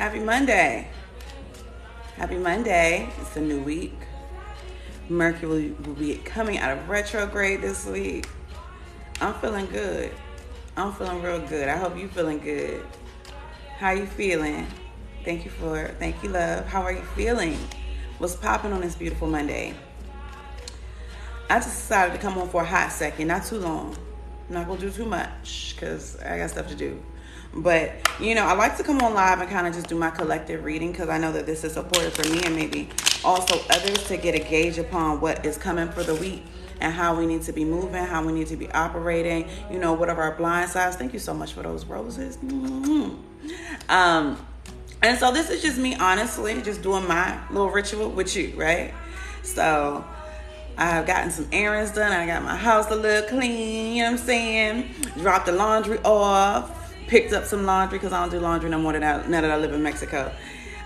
Happy Monday. Happy Monday. It's a new week. Mercury will be coming out of retrograde this week. I'm feeling good. I'm feeling real good. I hope you feeling good. How you feeling? Thank you, love. How are you feeling? What's popping on this beautiful Monday? I just decided to come on for a hot second, not too long. I'm not gonna do too much because I got stuff to do. But, I like to come on live and kind of just do my collective reading because I know that this is supportive for me and maybe also others to get a gauge upon what is coming for the week and how we need to be moving, how we need to be operating, what are our blind sides. Thank you so much for those roses. Mm-hmm. And so this is just me, honestly, just doing my little ritual with you, right? So I've gotten some errands done. I got my house a little clean, you know what I'm saying? Dropped the laundry off. Picked up some laundry because I don't do laundry no more now that I live in Mexico.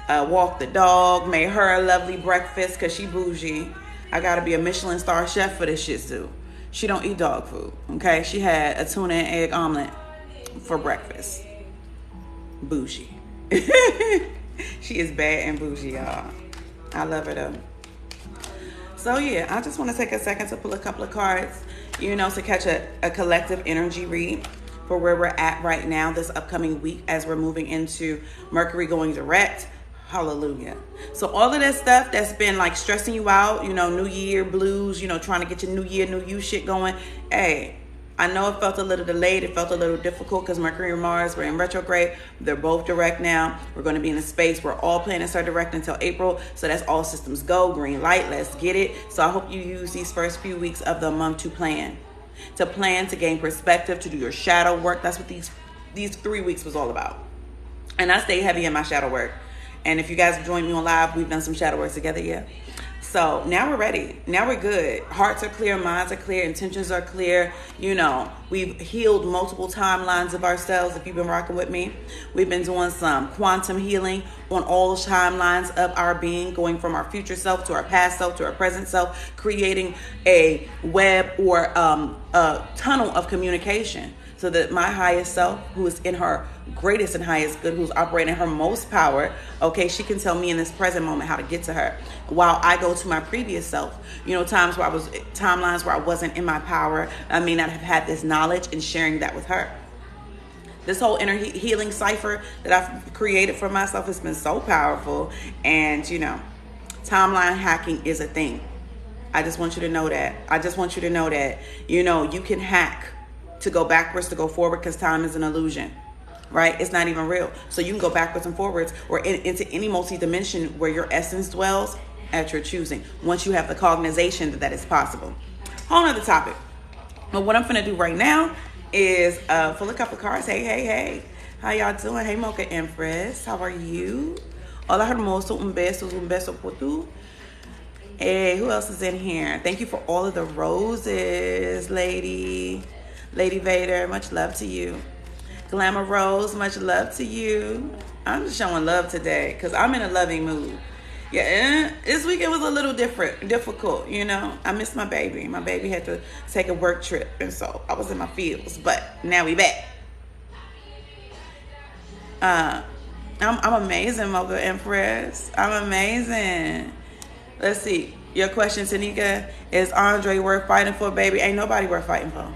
Walked the dog, made her a lovely breakfast because she bougie. I got to be a Michelin star chef for this shit too. She don't eat dog food, okay? She had a tuna and egg omelet for breakfast. Bougie. She is bad and bougie, y'all. I love her though. So yeah, I just want to take a second to pull a couple of cards, to catch a collective energy read for where we're at right now this upcoming week as we're moving into Mercury going direct. Hallelujah. So all of that stuff that's been like stressing you out, New Year blues, trying to get your New Year, New You shit going. Hey, I know it felt a little delayed. It felt a little difficult because Mercury and Mars were in retrograde. They're both direct now. We're going to be in a space where all planets are direct until April. So that's all systems go. Green light. Let's get it. So I hope you use these first few weeks of the month to plan, to gain perspective, to do your shadow work. That's what these 3 weeks was all about. And I stay heavy in my shadow work. And if you guys have joined me on live, we've done some shadow work together, yeah. So now we're ready. Now we're good. Hearts are clear, minds are clear, intentions are clear. We've healed multiple timelines of ourselves. If you've been rocking with me, we've been doing some quantum healing on all timelines of our being, going from our future self to our past self to our present self, creating a web or a tunnel of communication so that my highest self, who is in her greatest and highest good, who's operating her most power, okay, she can tell me in this present moment how to get to her, while I go to my previous self. Timelines where I wasn't in my power. I may not have had this knowledge and sharing that with her. This whole inner healing cipher that I've created for myself has been so powerful. And, timeline hacking is a thing. I just want you to know that. You can hack to go backwards, to go forward, because time is an illusion, right? It's not even real. So you can go backwards and forwards or into any multi-dimension where your essence dwells at your choosing, once you have the cognization that is possible. Whole nother topic. But what I'm going to do right now is pull a couple of cards. Hey. How y'all doing? Hey, Mocha Empress. How are you? Hola, hermoso. Un beso por tu. Hey, who else is in here? Thank you for all of the roses, Lady Vader. Much love to you. Glamour Rose, much love to you. I'm just showing love today because I'm in a loving mood. Yeah, this weekend was a little difficult, I missed my baby. My baby had to take a work trip, and so I was in my feels. But now we back. I'm amazing, Mocha Empress. I'm amazing. Let's see. Your question, Tanika, is Andre worth fighting for, baby? Ain't nobody worth fighting for.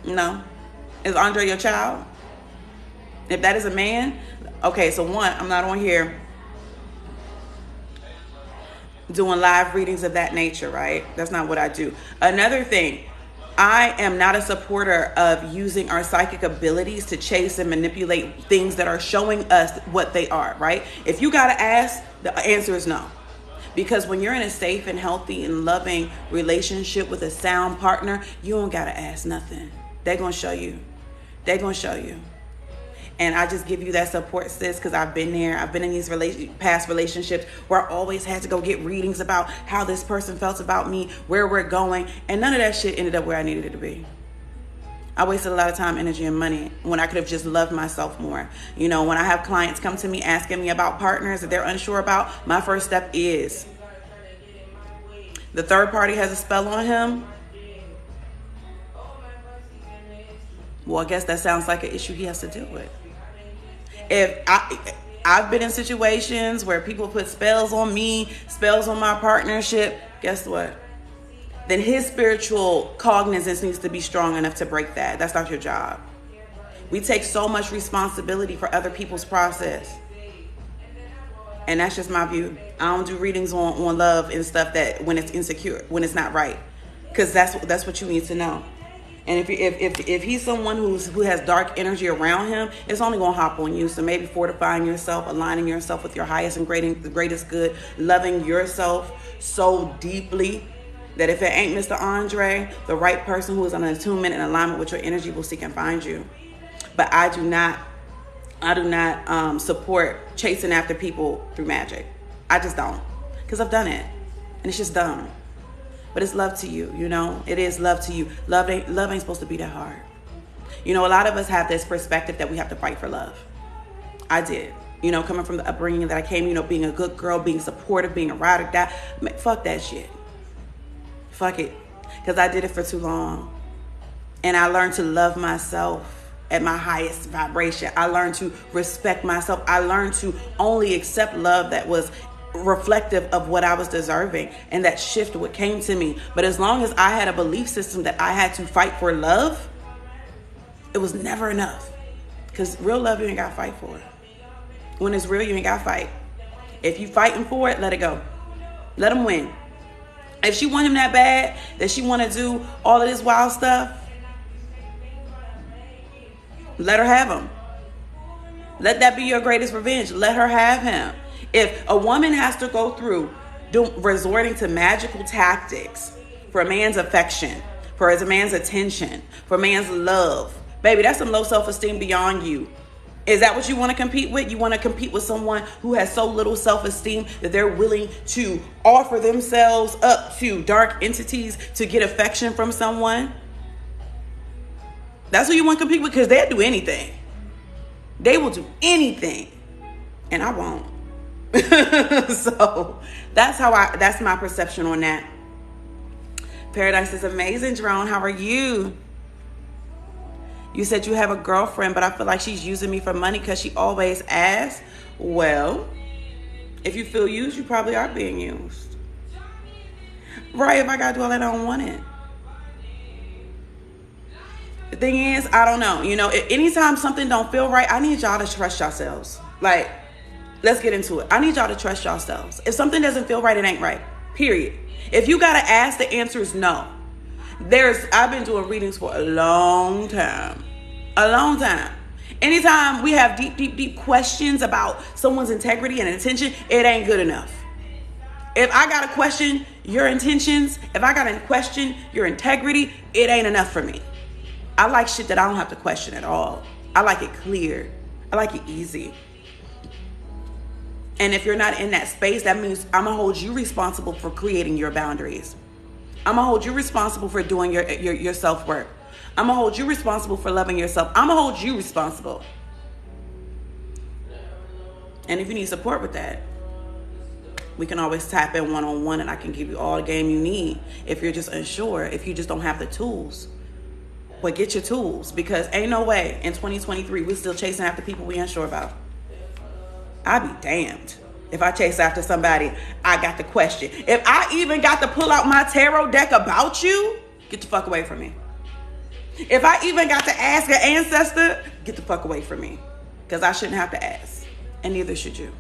No. Is Andre your child? If that is a man, okay, so one, I'm not on here doing live readings of that nature, right? That's not what I do. Another thing, I am not a supporter of using our psychic abilities to chase and manipulate things that are showing us what they are, right? If you got to ask, the answer is no. Because when you're in a safe and healthy and loving relationship with a sound partner, you don't got to ask nothing. They're going to show you. And I just give you that support, sis, because I've been there. I've been in these past relationships where I always had to go get readings about how this person felt about me, where we're going. And none of that shit ended up where I needed it to be. I wasted a lot of time, energy, and money when I could have just loved myself more. When I have clients come to me asking me about partners that they're unsure about, my first step is the third party has a spell on him. Well, I guess that sounds like an issue he has to deal with. If I've been in situations where people put spells on me, spells on my partnership, guess what? Then his spiritual cognizance needs to be strong enough to break that. That's not your job. We take so much responsibility for other people's process. And that's just my view. I don't do readings on love and stuff that when it's insecure, when it's not right. Because that's what you need to know. And if he's someone who has dark energy around him, it's only going to hop on you. So maybe fortifying yourself, aligning yourself with your highest and greatest good, loving yourself so deeply that if it ain't Mr. Andre, the right person who is on attunement and alignment with your energy will seek and find you. But I do not support chasing after people through magic. I just don't, because I've done it, and it's just dumb. But it's love to you, you know. It is love to you. Love ain't supposed to be that hard. You know, a lot of us have this perspective that we have to fight for love. I did, you know, coming from the upbringing that I came, you know, being a good girl, being supportive, being a ride or die. Fuck that shit. Fuck it, because I did it for too long, and I learned to love myself at my highest vibration. I learned to respect myself. I learned to only accept love that was reflective of what I was deserving, and that shift what came to me. But as long as I had a belief system that I had to fight for love, it was never enough. Because real love, you ain't got to fight for it. When it's real, you ain't got to fight. If you fighting for it, let it go. Let them win. If she want him that bad, that she want to do all of this wild stuff, let her have him. Let that be your greatest revenge. Let her have him. If a woman has to go through resorting to magical tactics for a man's affection, for a man's attention, for a man's love, baby, that's some low self-esteem beyond you. Is that what you want to compete with? You want to compete with someone who has so little self-esteem that they're willing to offer themselves up to dark entities to get affection from someone? That's who you want to compete with, because they'll do anything. They will do anything. And I won't. So that's my perception on that. Paradise is amazing, Jerome. How are you? You said you have a girlfriend, but I feel like she's using me for money because she always asks. Well, if you feel used, you probably are being used. Right, if I got to do all that, I don't want it. The thing is, I don't know. You know, anytime something don't feel right, I need y'all to trust yourselves. Like, let's get into it. I need y'all to trust yourselves. If something doesn't feel right, it ain't right. Period. If you got to ask, the answer is no. I've been doing readings for a long time. A long time. Anytime we have deep questions about someone's integrity and intention, it ain't good enough. If I got to question your intentions, if I got to question your integrity, it ain't enough for me. I like shit that I don't have to question at all. I like it clear. I like it easy. And if you're not in that space, that means I'm going to hold you responsible for creating your boundaries. I'm going to hold you responsible for doing your self-work. I'm going to hold you responsible for loving yourself. I'm going to hold you responsible. And if you need support with that, we can always tap in one-on-one, and I can give you all the game you need. If you're just unsure, if you just don't have the tools, well, get your tools, because ain't no way in 2023 we're still chasing after people we unsure about. I'd be damned if I chase after somebody I got to question. If I even got to pull out my tarot deck about you, get the fuck away from me. If I even got to ask an ancestor, get the fuck away from me. Because I shouldn't have to ask. And neither should you.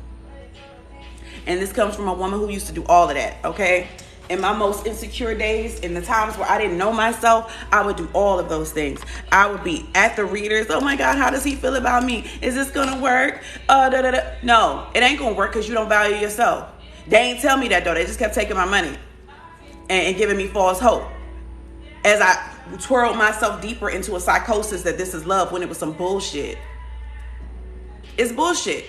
And this comes from a woman who used to do all of that, okay? In my most insecure days, in the times where I didn't know myself, I would do all of those things. I would be at the readers. Oh my God, how does he feel about me? Is this gonna work? No, it ain't gonna work because you don't value yourself. They ain't tell me that though. They just kept taking my money and giving me false hope. As I twirled myself deeper into a psychosis that this is love when it was some bullshit. It's bullshit.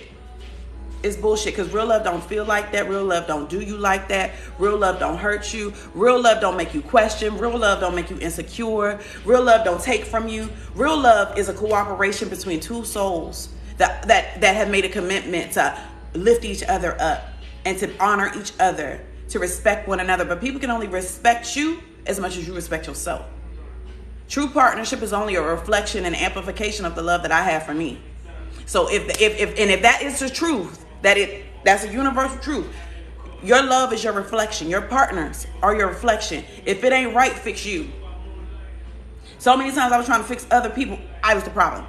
It's bullshit, because real love don't feel like that. Real love don't do you like that. Real love don't hurt you. Real love don't make you question. Real love don't make you insecure. Real love don't take from you. Real love is a cooperation between two souls that have made a commitment to lift each other up and to honor each other, to respect one another. But people can only respect you as much as you respect yourself. True partnership is only a reflection and amplification of the love that I have for me. So if that is the truth, that's a universal truth. Your love is your reflection. Your partners are your reflection. If it ain't right, fix you. So many times I was trying to fix other people. I was the problem.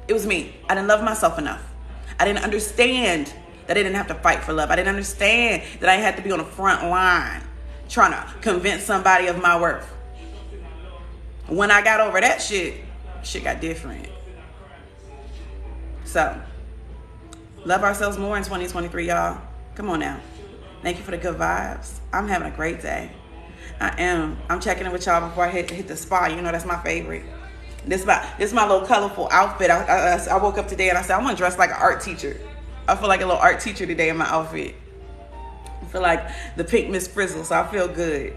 It was me. I didn't love myself enough. I didn't understand that I didn't have to fight for love. I didn't understand that I had to be on the front line trying to convince somebody of my worth. When I got over that shit got different. So, love ourselves more in 2023, y'all. Come on now. Thank you for the good vibes. I'm having a great day. I am. I'm checking in with y'all before I hit the spa. You know that's my favorite. This is my little colorful outfit. I woke up today and I said, I'm going to dress like an art teacher. I feel like a little art teacher today in my outfit. I feel like the pink Miss Frizzle, so I feel good.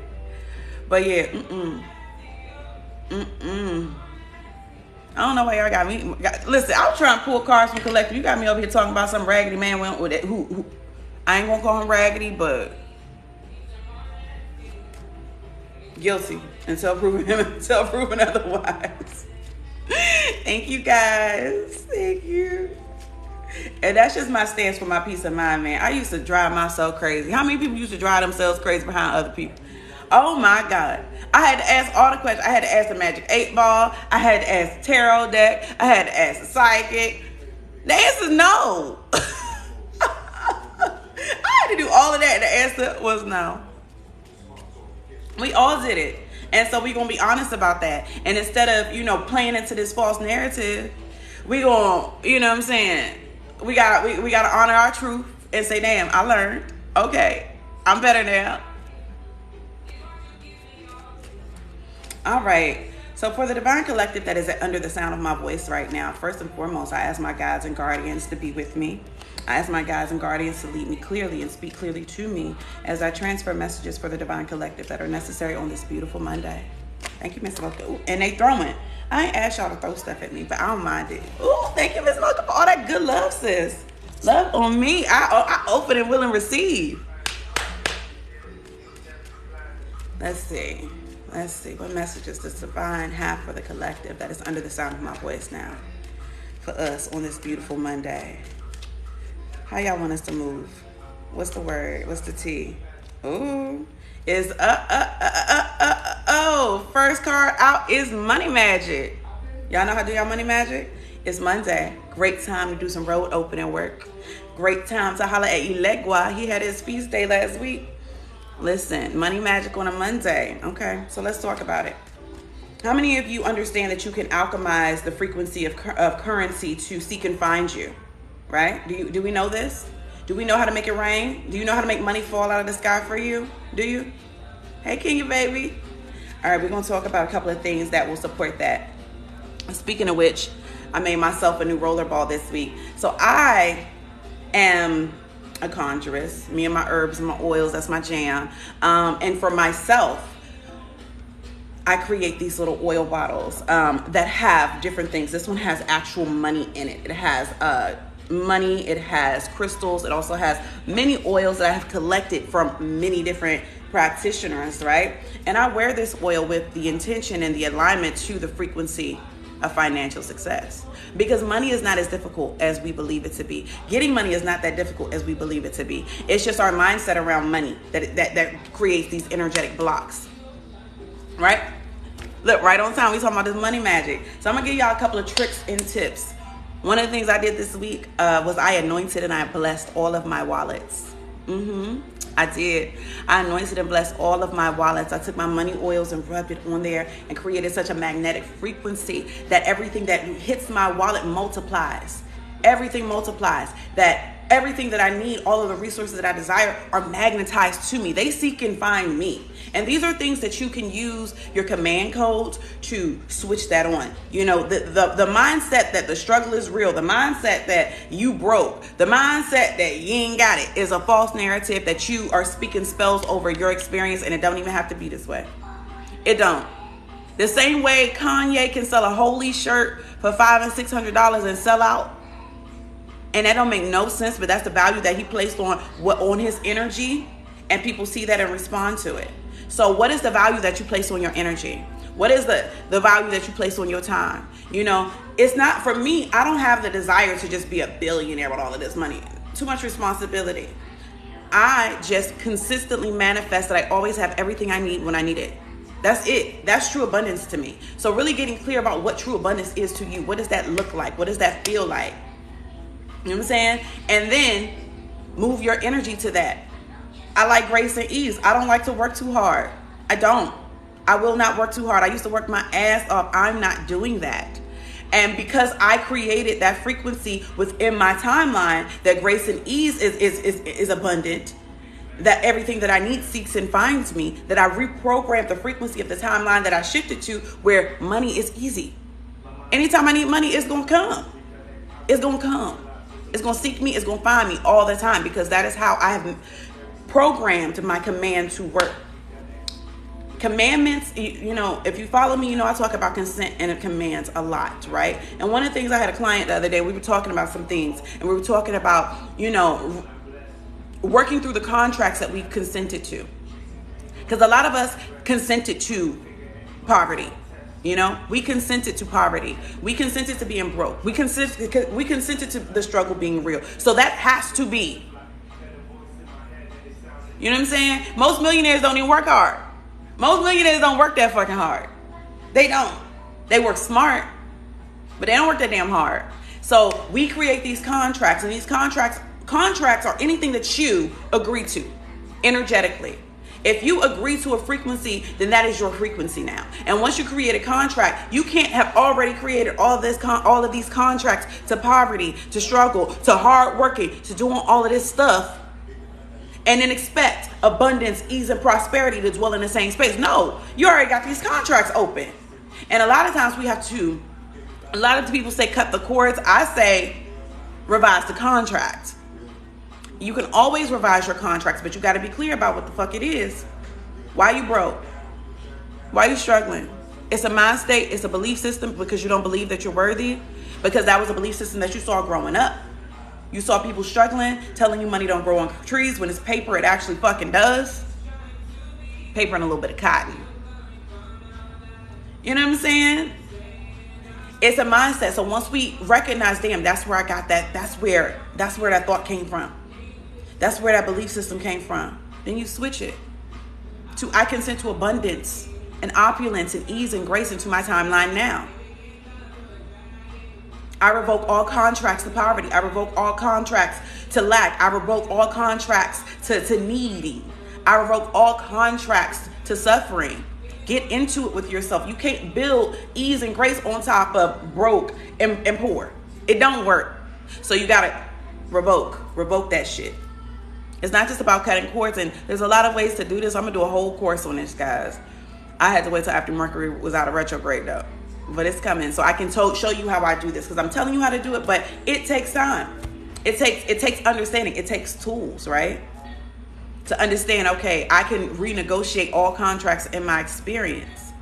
But yeah, I don't know why y'all got me. Listen, I was trying to pull cards from Collective. You got me over here talking about some raggedy man who I ain't gonna call him raggedy, but guilty until proven otherwise. Thank you guys. Thank you. And that's just my stance for my peace of mind, man. I used to drive myself crazy. How many people used to drive themselves crazy behind other people? Oh my God. I had to ask all the questions. I had to ask the Magic 8 Ball. I had to ask the tarot deck. I had to ask the psychic. The answer is no. I had to do all of that. The answer was no. We all did it. And so we're going to be honest about that. And instead of, playing into this false narrative, we going to, you know what I'm saying? We got to honor our truth and say, damn, I learned. Okay, I'm better now. All right. So for the Divine Collective that is under the sound of my voice right now, first and foremost, I ask my guides and guardians to be with me. I ask my guides and guardians to lead me clearly and speak clearly to me as I transfer messages for the Divine Collective that are necessary on this beautiful Monday. Thank you, Miss Mocha. Ooh, and they throwing. I ain't asked y'all to throw stuff at me, but I don't mind it. Ooh, thank you, Miss Mocha, for all that good love, sis. Love on me. I open and will and receive. Let's see. What messages does Divine have for the collective that is under the sound of my voice now for us on this beautiful Monday? How y'all want us to move? What's the word? What's the T? Ooh. Is first card out is Money Magic. Y'all know how to do y'all money magic? It's Monday. Great time to do some road opening work. Great time to holler at Ilegua. He had his feast day last week. Listen, money magic on a Monday. Okay, so let's talk about it. How many of you understand that you can alchemize the frequency of currency to seek and find you? Right? Do we know this? Do we know how to make it rain? Do you know how to make money fall out of the sky for you? Do you? Hey, Kenya, baby. All right, we're going to talk about a couple of things that will support that. Speaking of which, I made myself a new rollerball this week. So I am a conjuress. Me and my herbs and my oils, that's my jam. And for myself, I create these little oil bottles that have different things. This one has actual money in it. It has money, it has crystals, it also has many oils that I have collected from many different practitioners, right? And I wear this oil with the intention and the alignment to the frequency of financial success, because money is not as difficult as we believe it to be. Getting money is not that difficult as we believe it to be. It's just our mindset around money that creates these energetic blocks, right? Look, right on time, we talking about this money magic. So I'm gonna give y'all a couple of tricks and tips. One of the things I did this week was I anointed and I blessed all of my wallets. I did. I anointed and blessed all of my wallets. I took my money oils and rubbed it on there and created such a magnetic frequency that everything that hits my wallet multiplies. Everything multiplies. That everything that I need, all of the resources that I desire are magnetized to me. They seek and find me. And these are things that you can use your command codes to switch that on. You know, the mindset that the struggle is real, the mindset that you broke, the mindset that you ain't got it is a false narrative that you are speaking spells over your experience, and it don't even have to be this way. It don't. The same way Kanye can sell a holy shirt for $500 and $600 and sell out. And that don't make no sense, but that's the value that he placed on his energy, and people see that and respond to it. So what is the value that you place on your energy? What is the value that you place on your time? You know, it's not, for me, I don't have the desire to just be a billionaire with all of this money. Too much responsibility. I just consistently manifest that I always have everything I need when I need it. That's it. That's true abundance to me. So really getting clear about what true abundance is to you. What does that look like? What does that feel like? You know what I'm saying? And then move your energy to that. I like grace and ease. I don't like to work too hard. I don't. I will not work too hard. I used to work my ass off. I'm not doing that. And because I created that frequency within my timeline, that grace and ease is abundant, that everything that I need seeks and finds me, that I reprogrammed the frequency of the timeline that I shifted to, where money is easy. Anytime I need money, it's going to come. It's going to come. It's going to seek me. It's going to find me all the time, because that is how I have programmed my command to work. Commandments, you know, if you follow me, you know I talk about consent and commands a lot, right? And one of the things, I had a client the other day, we were talking about some things, and we were talking about, you know, working through the contracts that we consented to. Because a lot of us consented to poverty. You know, we consented to poverty. We consented to being broke. We consented to the struggle being real. So that has to be. You know what I'm saying? Most millionaires don't even work hard. Most millionaires don't work that fucking hard. They don't. They work smart, but they don't work that damn hard. So we create these contracts, and these contracts are anything that you agree to energetically. If you agree to a frequency, then that is your frequency now. And once you create a contract, you can't have already created all of these contracts to poverty, to struggle, to hard working, to doing all of this stuff, and then expect abundance, ease, and prosperity to dwell in the same space. No, you already got these contracts open. And a lot of times a lot of people say cut the cords. I say revise the contract. You can always revise your contracts, but you got to be clear about what the fuck it is. Why you broke? Why you struggling? It's a mind state. It's a belief system because you don't believe that you're worthy, because that was a belief system that you saw growing up. You saw people struggling, telling you money don't grow on trees. When it's paper, it actually fucking does. Paper and a little bit of cotton. You know what I'm saying? It's a mindset. So once we recognize, damn, that's where I got that. That's where that thought came from. That's where that belief system came from. Then you switch it to, I consent to abundance and opulence and ease and grace into my timeline now. I revoke all contracts to poverty. I revoke all contracts to lack. I revoke all contracts to needy. I revoke all contracts to suffering. Get into it with yourself. You can't build ease and grace on top of broke and poor. It don't work. So you gotta revoke that shit. It's not just about cutting cords, and there's a lot of ways to do this. I'm gonna do a whole course on this, guys. I had to wait till after Mercury was out of retrograde though. But it's coming, so I can show you how I do this, because I'm telling you how to do it, but it takes time. It takes understanding. It takes tools, right? To understand, okay, I can renegotiate all contracts in my experience,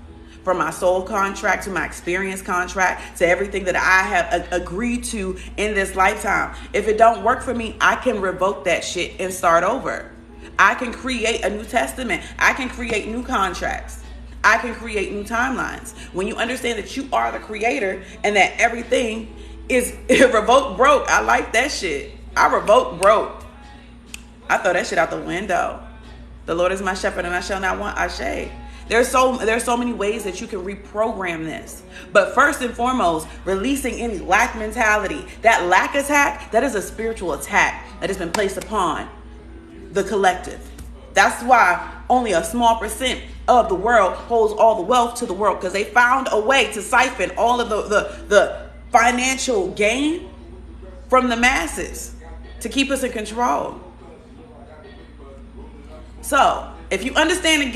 from my soul contract to my experience contract to everything that I have agreed to in this lifetime. If it don't work for me, I can revoke that shit and start over. I can create a new testament. I can create new contracts. I can create new timelines. When you understand that you are the creator and that everything is revoke broke. I like that shit. I revoke broke. I throw that shit out the window. The Lord is my shepherd and I shall not want. Ashe. There's so many ways that you can reprogram this. But first and foremost, releasing any lack mentality. That lack attack, that is a spiritual attack that has been placed upon the collective. That's why only a small percent of the world holds all the wealth to the world, because they found a way to siphon all of the financial gain from the masses to keep us in control. So if you understand the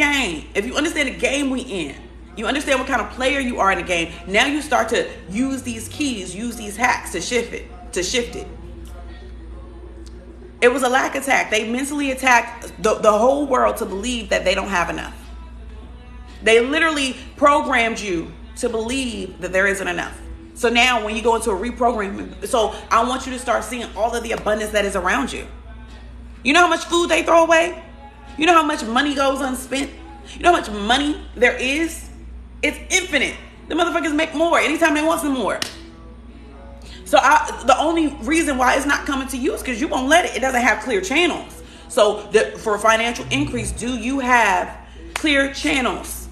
game we in, you understand what kind of player you are in the game, now you start to use these keys, use these hacks to shift it. It was a lack attack. They mentally attacked the whole world to believe that they don't have enough. They literally programmed you to believe that there isn't enough. So now when you go into a reprogramming, so I want you to start seeing all of the abundance that is around you. You know how much food they throw away? You know how much money goes unspent? You know how much money there is? It's infinite. The motherfuckers make more anytime they want some more. So the only reason why it's not coming to you is because you won't let it. It doesn't have clear channels. So for financial increase, do you have clear channels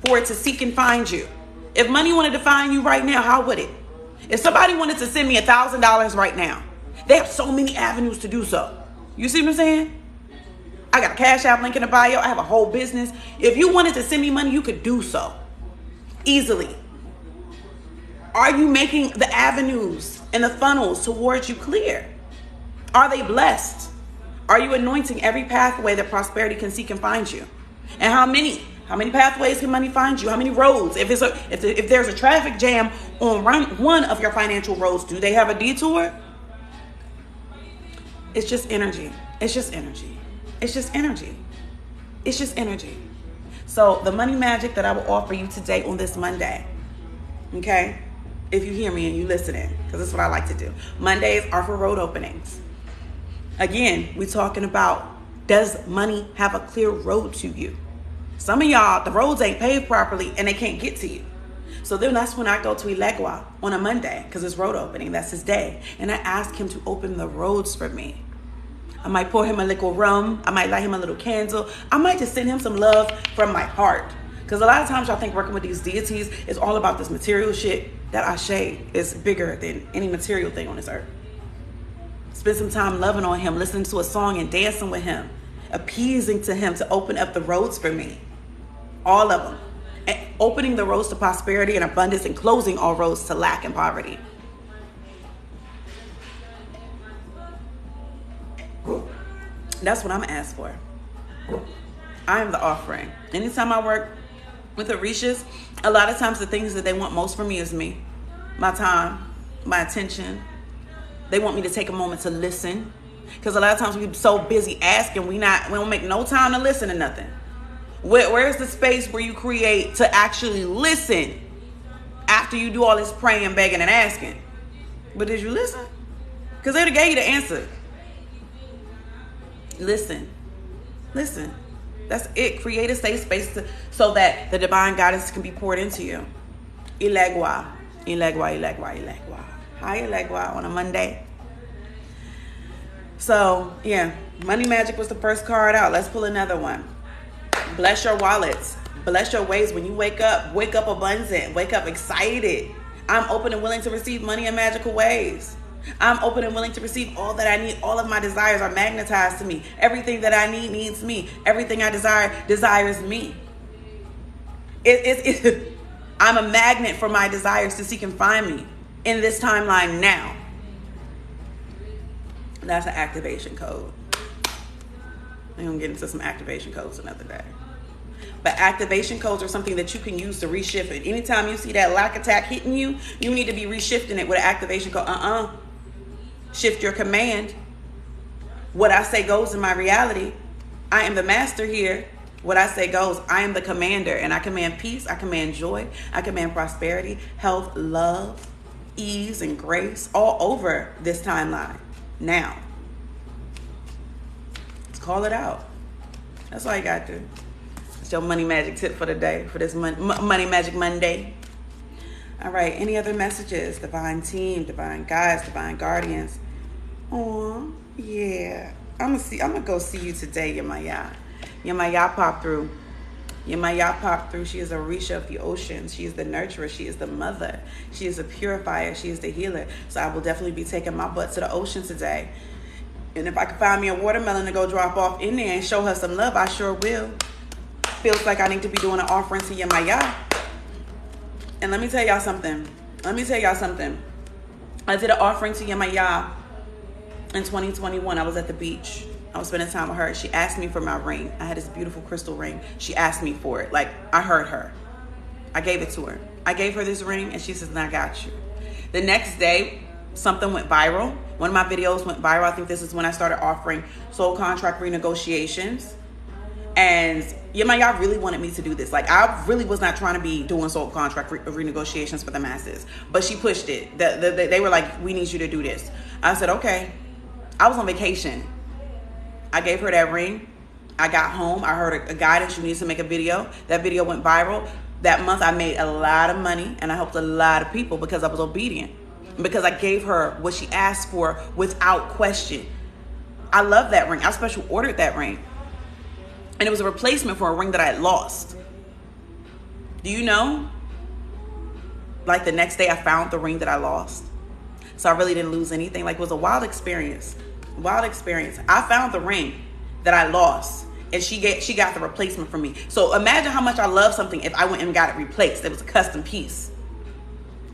for it to seek and find you? If money wanted to find you right now, how would it? If somebody wanted to send me $1,000 right now, they have so many avenues to do so. You see what I'm saying? I got a Cash App link in the bio. I have a whole business. If you wanted to send me money, you could do so easily. Are you making the avenues and the funnels towards you clear? Are they blessed? Are you anointing every pathway that prosperity can seek and find you? And how many pathways can money find you? How many roads? If there's a traffic jam on one of your financial roads, do they have a detour? It's just energy. It's just energy. It's just energy. It's just energy. So the money magic that I will offer you today on this Monday, okay? If you hear me and you listening, because that's what I like to do. Mondays are for road openings. Again, we're talking about, does money have a clear road to you? Some of y'all, the roads ain't paved properly and they can't get to you. So then that's when I go to Ilegua on a Monday, because it's road opening. That's his day. And I ask him to open the roads for me. I might pour him a little rum. I might light him a little candle. I might just send him some love from my heart. Because a lot of times y'all think working with these deities is all about this material shit. That Ashe is bigger than any material thing on this earth. Spend some time loving on him, listening to a song and dancing with him, appeasing to him to open up the roads for me. All of them. And opening the roads to prosperity and abundance and closing all roads to lack and poverty. That's what I'm asked for. I am the offering. Anytime I work with Orishas, a lot of times the things that they want most from me is me. My time, my attention. They want me to take a moment to listen. Because a lot of times we're so busy asking, we don't make no time to listen to nothing. Where's the space where you create to actually listen after you do all this praying, begging, and asking? But did you listen? Because they would have gave you the answer. Listen. That's it. Create a safe space so that the divine guidance can be poured into you. Ilegua. Hi, Ilegua on a Monday. So, yeah. Money Magic was the first card out. Let's pull another one. Bless your wallets. Bless your ways. When you wake up abundant. Wake up excited. I'm open and willing to receive money in magical ways. I'm open and willing to receive all that I need. All of my desires are magnetized to me. Everything that I need needs me. Everything I desires me. I'm a magnet for my desires to seek and find me in this timeline now. That's an activation code. We're going to get into some activation codes another day. But activation codes are something that you can use to reshift it. Anytime you see that lack attack hitting you, you need to be reshifting it with an activation code. Shift your command. What I say goes in my reality. I am the master here. What I say goes. I am the commander, and I command peace. I command joy. I command prosperity, health, love, ease, and grace all over this timeline. Now, let's call it out. That's all you got to do. It's your money magic tip for the day, for this Money Magic Monday. All right, any other messages? Divine team, divine guides, divine guardians. Oh, yeah. I'm gonna go see you today, Yamaya. Yamaya popped through. Yamaya popped through. She is a Orisha of the oceans. She is the nurturer. She is the mother. She is a purifier. She is the healer. So I will definitely be taking my butt to the ocean today. And if I can find me a watermelon to go drop off in there and show her some love, I sure will. Feels like I need to be doing an offering to Yamaya. And let me tell y'all something. I did an offering to Yamaya in 2021. I was at the beach. I was spending time with her. She asked me for my ring. I had this beautiful crystal ring. She asked me for it. Like, I heard her. I gave it to her. I gave her this ring, and she says, "I got you." The next day, something went viral. One of my videos went viral. I think this is when I started offering soul contract renegotiations. And Yamaya really wanted me to do this. Like, I really was not trying to be doing soul contract renegotiations for the masses. But she pushed it. They were like, "We need you to do this." I said, okay. I was on vacation. I gave her that ring. I got home. I heard a guidance. You need to make a video. That video went viral. That month I made a lot of money and I helped a lot of people because I was obedient. Because I gave her what she asked for without question. I love that ring. I special ordered that ring. And it was a replacement for a ring that I had lost. Do you know? Like the next day I found the ring that I lost. So I really didn't lose anything. Like it was a wild experience. Wild experience. I found the ring that I lost. And she got the replacement for me. So imagine how much I love something if I went and got it replaced. It was a custom piece.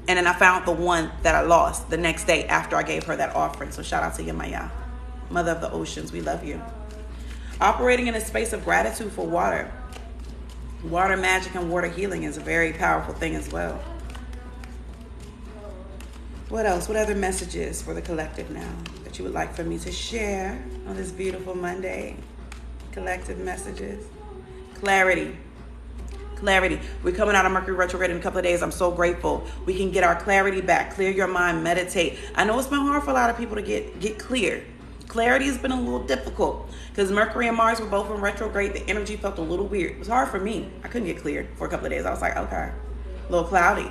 And then I found the one that I lost the next day after I gave her that offering. So shout out to Yemaya, Mother of the Oceans. We love you. Operating in a space of gratitude for water. Water magic and water healing is a very powerful thing as well. What else? What other messages for the collective now that you would like for me to share on this beautiful Monday? Collective messages. Clarity. Clarity. We're coming out of Mercury retrograde in a couple of days. I'm so grateful. We can get our clarity back. Clear your mind. Meditate. I know it's been hard for a lot of people to get clear. Clarity has been a little difficult because Mercury and Mars were both in retrograde. The energy felt a little weird. It was hard for me. I couldn't get clear for a couple of days. I was like, okay, a little cloudy.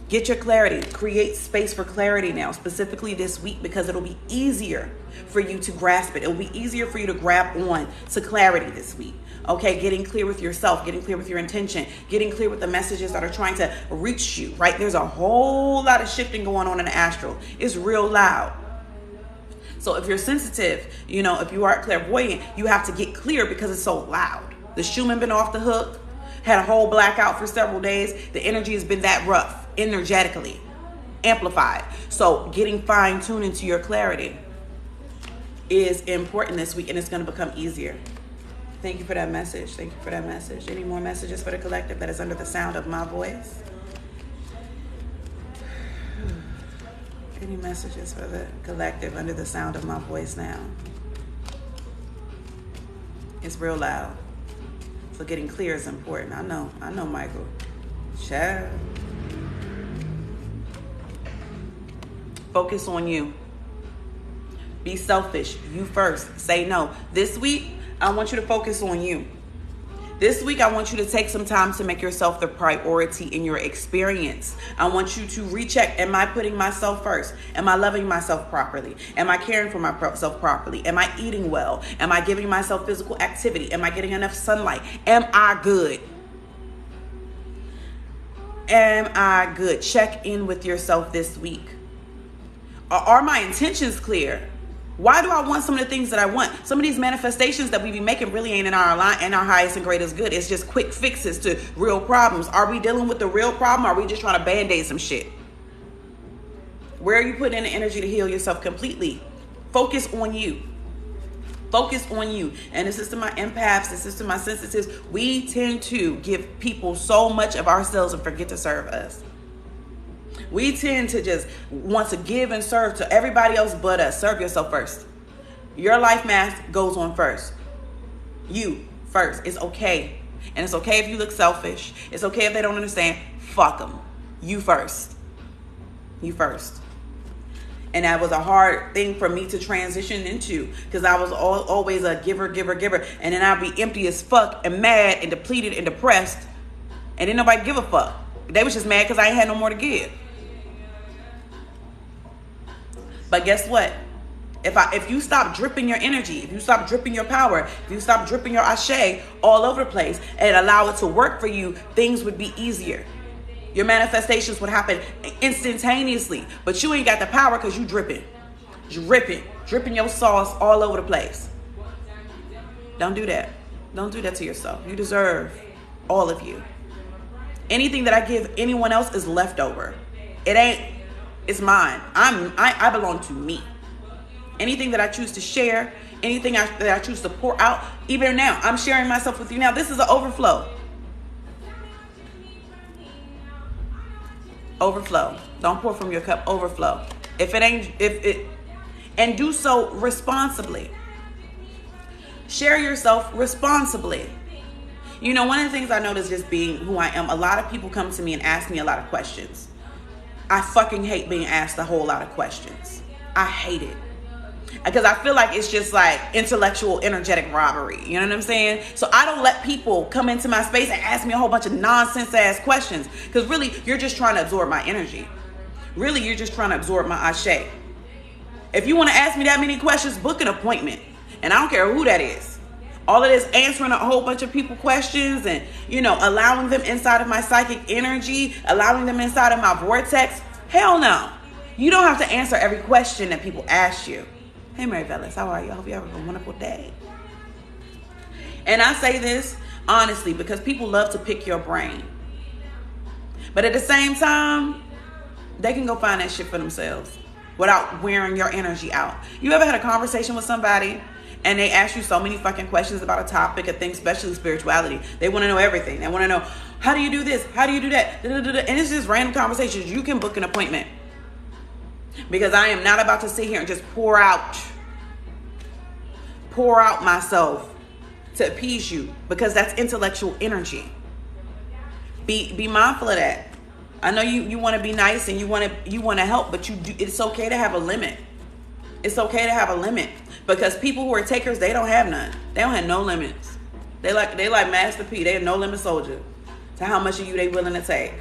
Get your clarity. Create space for clarity now, specifically this week, because it'll be easier for you to grasp it. It'll be easier for you to grab on to clarity this week. Okay, getting clear with yourself, getting clear with your intention, getting clear with the messages that are trying to reach you, right? There's a whole lot of shifting going on in the astral. It's real loud. So if you're sensitive, if you are clairvoyant, you have to get clear because it's so loud. The Schumann been off the hook, had a whole blackout for several days. The energy has been that rough, energetically, amplified. So getting fine-tuned into your clarity is important this week, and it's going to become easier. Thank you for that message. Thank you for that message. Any more messages for the collective that is under the sound of my voice? Any messages for the collective under the sound of my voice now? It's real loud. So getting clear is important. I know, Michael. Child. Focus on you. Be selfish. You first. Say no. This week, I want you to focus on you. This week, I want you to take some time to make yourself the priority in your experience. I want you to recheck, am I putting myself first? Am I loving myself properly? Am I caring for myself properly? Am I eating well? Am I giving myself physical activity? Am I getting enough sunlight? Am I good? Am I good? Check in with yourself this week. Are my intentions clear? Why do I want some of the things that I want? Some of these manifestations that we be making really ain't in our highest and greatest good. It's just quick fixes to real problems. Are we dealing with the real problem? Or are we just trying to band-aid some shit? Where are you putting in the energy to heal yourself completely? Focus on you. Focus on you. And this is to my empaths, this is to my sensitives. We tend to give people so much of ourselves and forget to serve us. We tend to just want to give and serve to everybody else but us. Serve yourself first. Your life mask goes on first. You first. It's okay. And it's okay if you look selfish. It's okay if they don't understand. Fuck them. You first. You first. And that was a hard thing for me to transition into because I was always a giver. And then I'd be empty as fuck and mad and depleted and depressed. And didn't nobody give a fuck. They was just mad because I ain't had no more to give. But guess what? If you stop dripping your energy, if you stop dripping your power, if you stop dripping your ashe all over the place and allow it to work for you, things would be easier. Your manifestations would happen instantaneously. But you ain't got the power because you dripping your sauce all over the place. Don't do that. Don't do that to yourself. You deserve all of you. Anything that I give anyone else is leftover. It's mine. I belong to me. Anything that I choose to share, anything that I choose to pour out, even now, I'm sharing myself with you now. This is an overflow. Overflow. Don't pour from your cup. Overflow. And do so responsibly. Share yourself responsibly. One of the things I notice just being who I am, a lot of people come to me and ask me a lot of questions. I fucking hate being asked a whole lot of questions. I hate it. Because I feel like it's just like intellectual, energetic robbery. You know what I'm saying? So I don't let people come into my space and ask me a whole bunch of nonsense ass questions. Because really, you're just trying to absorb my energy. Really, you're just trying to absorb my ashe. If you want to ask me that many questions, book an appointment. And I don't care who that is. All it is answering a whole bunch of people questions and, you know, allowing them inside of my psychic energy, allowing them inside of my vortex. Hell no. You don't have to answer every question that people ask you. Hey, Mary Velez, how are you? I hope you have a wonderful day. And I say this honestly because people love to pick your brain. But at the same time, they can go find that shit for themselves without wearing your energy out. You ever had a conversation with somebody and they ask you so many fucking questions about a topic, a thing, especially spirituality? They want to know everything. They want to know, how do you do this? How do you do that? And it's just random conversations. You can book an appointment. Because I am not about to sit here and just pour out myself to appease you. Because that's intellectual energy. Be mindful of that. I know you want to be nice and you want to help, but it's okay to have a limit. It's okay to have a limit. Because people who are takers, they don't have none. They don't have no limits. They like Master P. They are no limit soldier to how much of you they willing to take.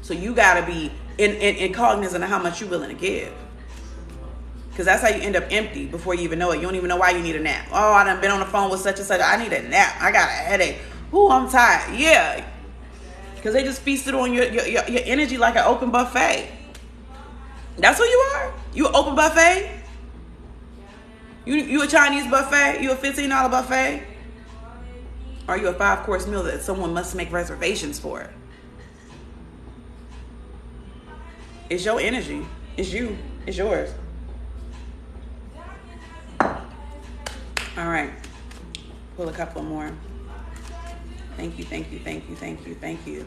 So you gotta be in cognizant of how much you're willing to give. Because that's how you end up empty before you even know it. You don't even know why you need a nap. Oh, I done been on the phone with such and such. I need a nap. I got a headache. Ooh, I'm tired. Yeah. Because they just feasted on your energy like an open buffet. That's what you are? You an open buffet? You a Chinese buffet? You a $15 buffet? Or are you a 5-course meal that someone must make reservations for? It's your energy. It's you. It's yours. All right. Pull a couple more. Thank you, thank you, thank you, thank you, thank you.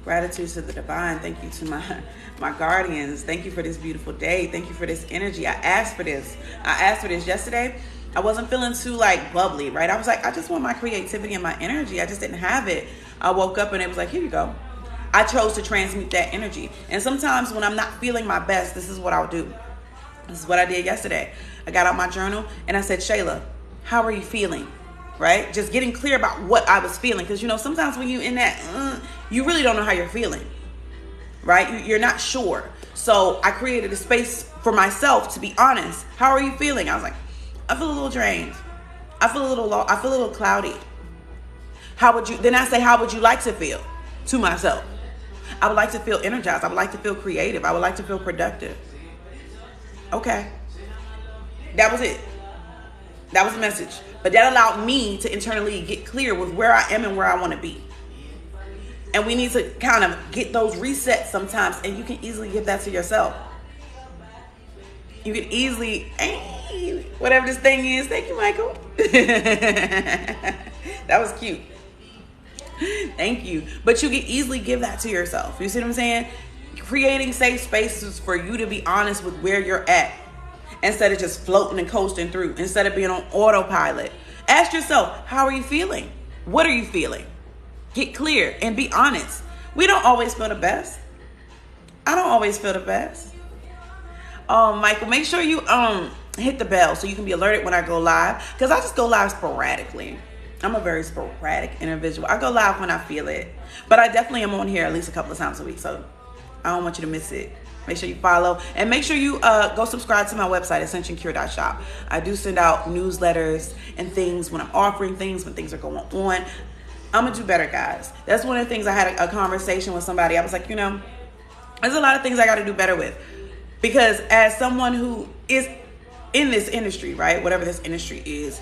Gratitude to the divine. Thank you to my guardians. Thank you for this beautiful day. Thank you for this energy. I asked for this. Yesterday. I wasn't feeling too like bubbly, right? I was like, I just want my creativity and my energy. I just didn't have it. I woke up and it was like, here you go. I chose to transmute that energy. And sometimes when I'm not feeling my best, this is what I'll do. This is what I did yesterday. I got out my journal and I said, Shayla, how are you feeling? Right? Just getting clear about what I was feeling. Because, you know, sometimes when you're in that, you really don't know how you're feeling. Right? You're not sure. So I created a space for myself to be honest. How are you feeling? I was like, I feel a little drained. I feel a little cloudy. Then I say, how would you like to feel? To myself. I would like to feel energized. I would like to feel creative. I would like to feel productive. Okay. That was it. That was the message. But that allowed me to internally get clear with where I am and where I want to be. And we need to kind of get those resets sometimes. And you can easily give that to yourself. You can easily, hey, whatever this thing is. Thank you, Michael. That was cute. Thank you. But you can easily give that to yourself. You see what I'm saying? Creating safe spaces for you to be honest with where you're at. Instead of just floating and coasting through. Instead of being on autopilot. Ask yourself, how are you feeling? What are you feeling? Get clear and be honest. We don't always feel the best. I don't always feel the best. Michael, make sure you hit the bell so you can be alerted when I go live. Because I just go live sporadically. I'm a very sporadic individual. I go live when I feel it. But I definitely am on here at least a couple of times a week. So I don't want you to miss it. Make sure you follow. And make sure you go subscribe to my website, ascensioncure.shop. I do send out newsletters and things when I'm offering things, when things are going on. I'm going to do better, guys. That's one of the things I had a conversation with somebody. I was like, you know, there's a lot of things I got to do better with. Because as someone who is in this industry, right, whatever this industry is,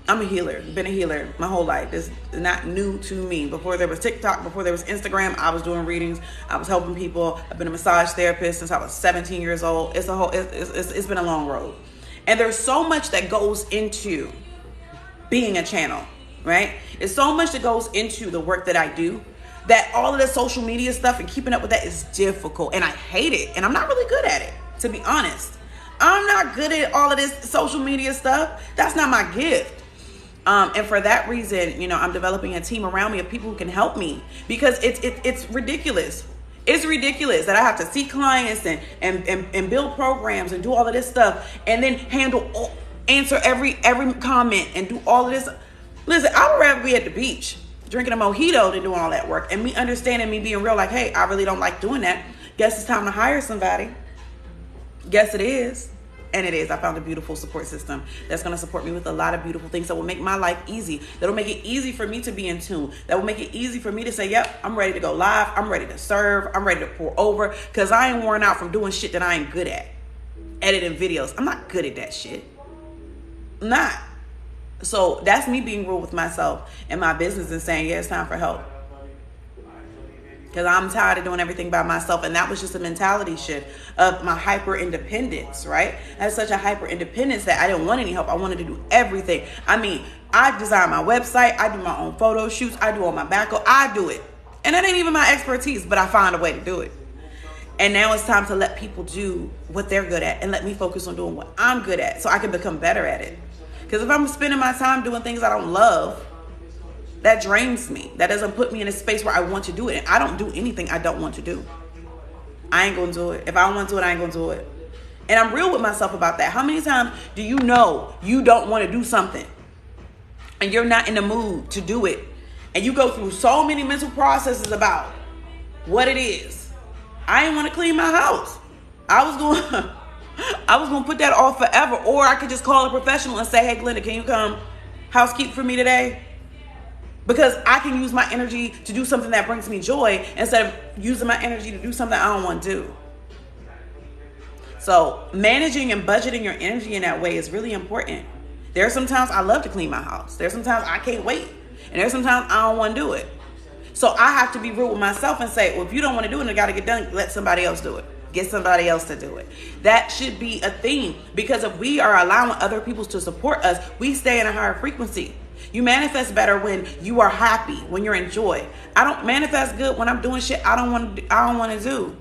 I'm a healer. Been a healer my whole life. This is not new to me. Before there was TikTok, before there was Instagram, I was doing readings. I was helping people. I've been a massage therapist since I was 17 years old. It's been a long road. And there's so much that goes into being a channel, right? There's so much that goes into the work that I do that all of the social media stuff and keeping up with that is difficult. And I hate it. And I'm not really good at it, to be honest. I'm not good at all of this social media stuff. That's not my gift. And for that reason, you know, I'm developing a team around me of people who can help me because it's ridiculous. It's ridiculous that I have to see clients and build programs and do all of this stuff and then answer every comment and do all of this. Listen, I would rather be at the beach drinking a mojito than doing all that work. And me understanding, me being real, like, hey, I really don't like doing that. Guess it's time to hire somebody. Guess it is. And it is. I found a beautiful support system that's going to support me with a lot of beautiful things that will make my life easy. That'll make it easy for me to be in tune. That will make it easy for me to say, yep, I'm ready to go live. I'm ready to serve. I'm ready to pour over. Because I ain't worn out from doing shit that I ain't good at. Editing videos. I'm not good at that shit. I'm not. So that's me being real with myself and my business and saying, yeah, it's time for help. Because I'm tired of doing everything by myself. And that was just a mentality shift of my hyper independence, right? I had such a hyper independence that I didn't want any help. I wanted to do everything. I mean, I design my website. I do my own photo shoots. I do all my backup. I do it. And that ain't even my expertise, but I find a way to do it. And now it's time to let people do what they're good at and let me focus on doing what I'm good at so I can become better at it. Because if I'm spending my time doing things I don't love, that drains me. That doesn't put me in a space where I want to do it. And I don't do anything I don't want to do. I ain't gonna do it. If I don't want to do it, I ain't gonna do it. And I'm real with myself about that. How many times do you know you don't want to do something and you're not in the mood to do it? And you go through so many mental processes about what it is. I didn't want to clean my house. I was going to put that off forever. Or I could just call a professional and say, hey, Glenda, can you come housekeep for me today? Because I can use my energy to do something that brings me joy instead of using my energy to do something I don't want to do. So managing and budgeting your energy in that way is really important. There are some times I love to clean my house. There's sometimes I can't wait. And there's sometimes I don't want to do it. So I have to be real with myself and say, well, if you don't want to do it and it got to get done, let somebody else do it. Get somebody else to do it. That should be a theme, because if we are allowing other people to support us, we stay in a higher frequency. You manifest better when you are happy, when you're in joy. I don't manifest good when I'm doing shit I don't want to do.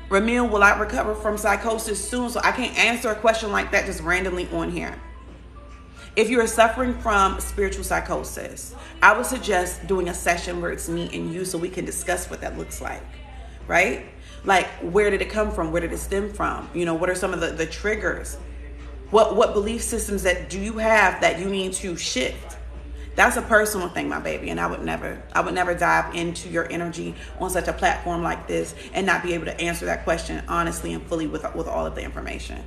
Ramil, will I recover from psychosis soon? So I can't answer a question like that just randomly on here. If you are suffering from spiritual psychosis, I would suggest doing a session where it's me and you so we can discuss what that looks like, right? Like, where did it come from? Where did it stem from? You know, what are some of the triggers? What belief systems that do you have that you need to shift? That's a personal thing, my baby. And I would never dive into your energy on such a platform like this and not be able to answer that question honestly and fully with all of the information.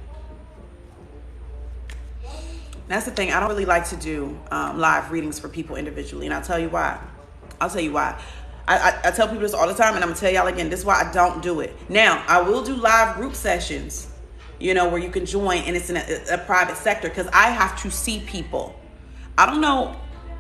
That's the thing. I don't really like to do live readings for people individually. And I'll tell you why. I tell people this all the time, and I'm going to tell y'all again, this is why I don't do it. Now, I will do live group sessions, you know, where you can join, and it's in a private sector, because I have to see people. I don't know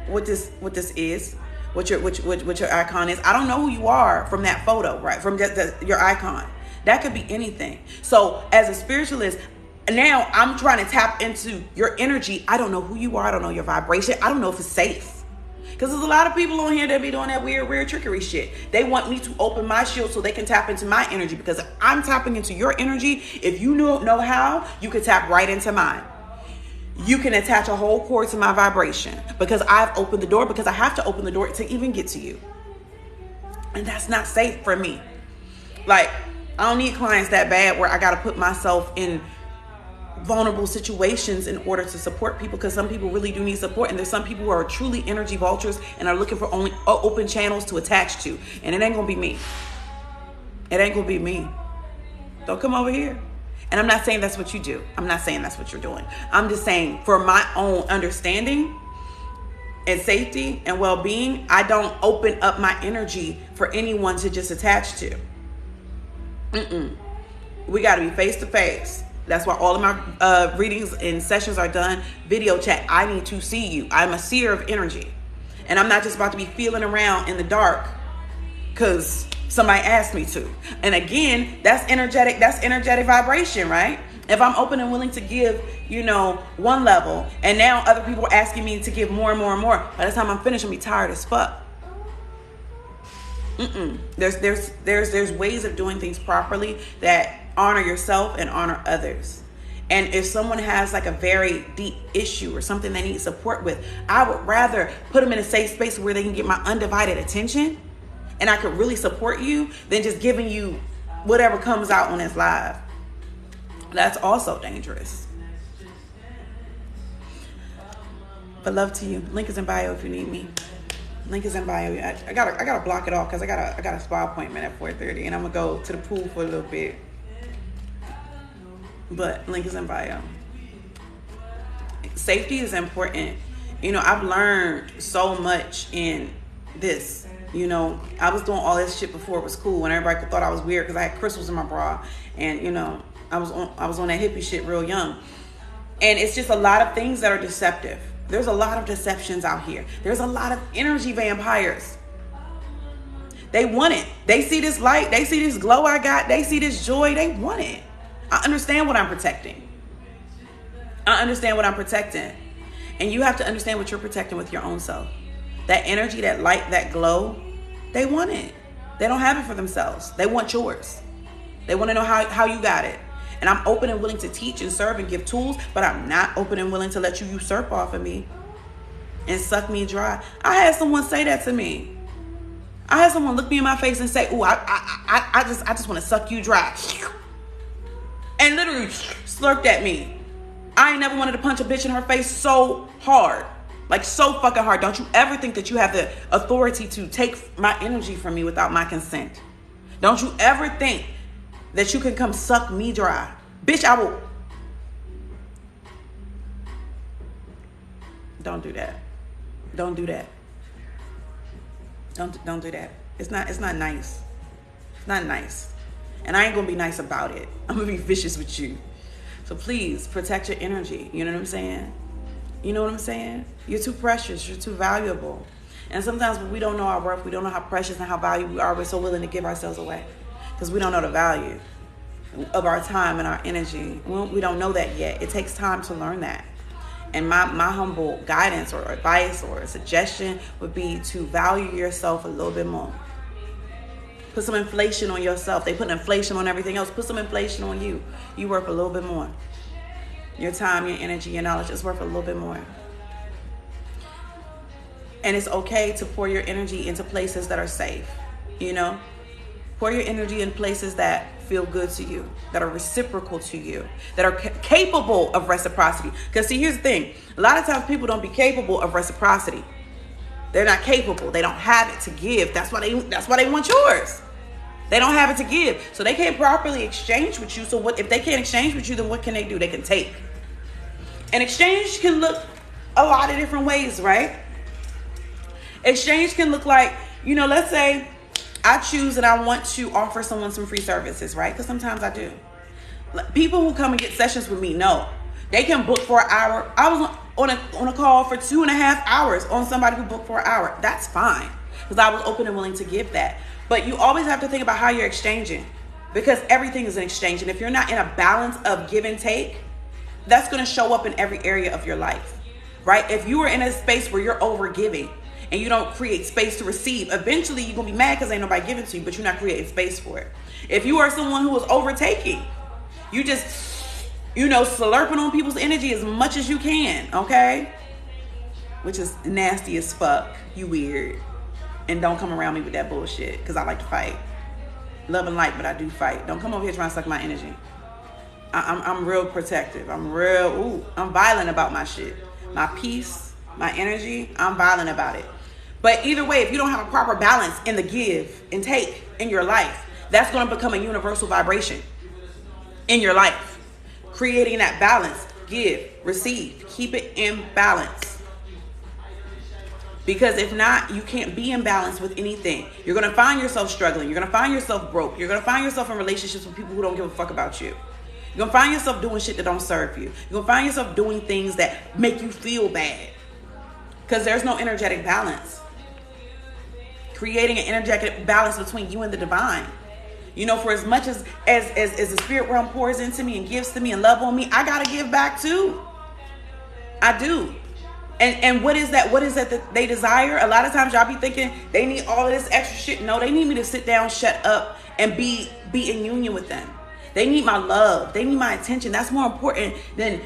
what this is, what your icon is. I don't know who you are from that photo, right? From your icon. That could be anything. So as a spiritualist, now I'm trying to tap into your energy. I don't know who you are. I don't know your vibration. I don't know if it's safe. Because there's a lot of people on here that be doing that weird trickery shit. They want me to open my shield so they can tap into my energy. Because I'm tapping into your energy. If you know how, you can tap right into mine. You can attach a whole cord to my vibration. Because I've opened the door. Because I have to open the door to even get to you. And that's not safe for me. Like, I don't need clients that bad where I got to put myself in vulnerable situations in order to support people, because some people really do need support, and there's some people who are truly energy vultures and are looking for only open channels to attach to, and it ain't gonna be me. It ain't gonna be me. Don't come over here. And I'm not saying that's what you do. I'm not saying that's what you're doing. I'm just saying, for my own understanding and safety and well-being, I don't open up my energy for anyone to just attach to. We got to be face to face. That's why all of my readings and sessions are done video chat. I need to see you. I'm a seer of energy. And I'm not just about to be feeling around in the dark because somebody asked me to. And again, that's energetic vibration, right? If I'm open and willing to give, one level, and now other people are asking me to give more and more and more, by the time I'm finished, I'm gonna be tired as fuck. There's ways of doing things properly that honor yourself and honor others. And if someone has like a very deep issue or something they need support with, I would rather put them in a safe space where they can get my undivided attention and I could really support you than just giving you whatever comes out on this live. That's also dangerous. But love to you. Link is in bio if you need me. Link is in bio. I gotta block it off because I got a spa appointment at 4:30 and I'm gonna go to the pool for a little bit. But link is in bio. Safety is important. You know, I've learned so much in this. You know, I was doing all this shit before it was cool, and everybody thought I was weird because I had crystals in my bra, and you know, I was on that hippie shit real young. And it's just a lot of things that are deceptive. There's a lot of deceptions out here. There's a lot of energy vampires. They want it. They see this light. They see this glow I got. They see this joy. They want it. I understand what I'm protecting. I understand what I'm protecting. And you have to understand what you're protecting with your own self. That energy, that light, that glow, they want it. They don't have it for themselves. They want yours. They want to know how you got it. And I'm open and willing to teach and serve and give tools, but I'm not open and willing to let you usurp off of me and suck me dry. I had someone say that to me. I had someone look me in my face and say, "Ooh, I just want to suck you dry." And literally slurped at me. I ain't never wanted to punch a bitch in her face so hard. Like so fucking hard. Don't you ever think that you have the authority to take my energy from me without my consent. Don't you ever think that you can come suck me dry. Bitch, I will. Don't do that. Don't do that. Don't do that. It's not nice. It's not nice. And I ain't gonna be nice about it. I'm gonna be vicious with you. So please protect your energy. You know what I'm saying? You know what I'm saying? You're too precious. You're too valuable. And sometimes when we don't know our worth, we don't know how precious and how valuable we are, we're so willing to give ourselves away because we don't know the value of our time and our energy. We don't know that yet. It takes time to learn that. And my humble guidance or advice or suggestion would be to value yourself a little bit more. Put some inflation on yourself. They put inflation on everything else. Put some inflation on you. You worth a little bit more. Your time, your energy, your knowledge is worth a little bit more. And it's okay to pour your energy into places that are safe. You know? Pour your energy in places that feel good to you, that are reciprocal to you, that are capable of reciprocity. Because see, here's the thing. A lot of times people don't be capable of reciprocity. They're not capable. They don't have it to give. That's why they want yours. They don't have it to give. So they can't properly exchange with you. So what if they can't exchange with you, then what can they do? They can take. And exchange can look a lot of different ways, right? Exchange can look like, you know, let's say I choose and I want to offer someone some free services, right? Because sometimes I do. People who come and get sessions with me know they can book for an hour. I was on a call for 2.5 hours on somebody who booked for an hour. That's fine because I was open and willing to give that. But you always have to think about how you're exchanging because everything is an exchange. And if you're not in a balance of give and take, that's going to show up in every area of your life, right? If you are in a space where you're over giving and you don't create space to receive, eventually you're going to be mad because ain't nobody giving to you, but you're not creating space for it. If you are someone who is overtaking, you just, you know, slurping on people's energy as much as you can, okay? Which is nasty as fuck. You weird. And don't come around me with that bullshit because I like to fight. Love and light, but I do fight. Don't come over here trying to suck my energy. I'm real protective. I'm violent about my shit. My peace, my energy, I'm violent about it. But either way, if you don't have a proper balance in the give and take in your life, that's going to become a universal vibration in your life. Creating that balance, give, receive, keep it in balance. Because if not, you can't be in balance with anything. You're going to find yourself struggling. You're going to find yourself broke. You're going to find yourself in relationships with people who don't give a fuck about you. You're going to find yourself doing shit that don't serve you. You're going to find yourself doing things that make you feel bad. Because there's no energetic balance. Creating an energetic balance between you and the divine. You know, for as much as the spirit realm pours into me and gives to me and love on me, I got to give back too. I do. And what is that? What is that they desire? A lot of times y'all be thinking they need all of this extra shit. No, they need me to sit down, shut up, and be in union with them. They need my love. They need my attention. That's more important than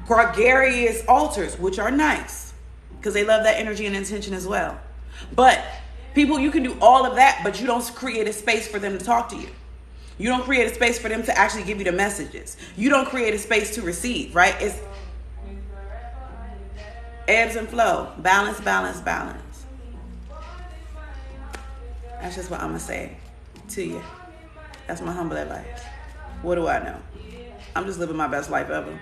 gregarious altars, which are nice because they love that energy and attention as well. But people, you can do all of that, but you don't create a space for them to talk to you. You don't create a space for them to actually give you the messages. You don't create a space to receive, right? It's ebbs and flow. Balance, balance, balance. That's just what I'm going to say to you. That's my humble advice. What do I know? I'm just living my best life ever.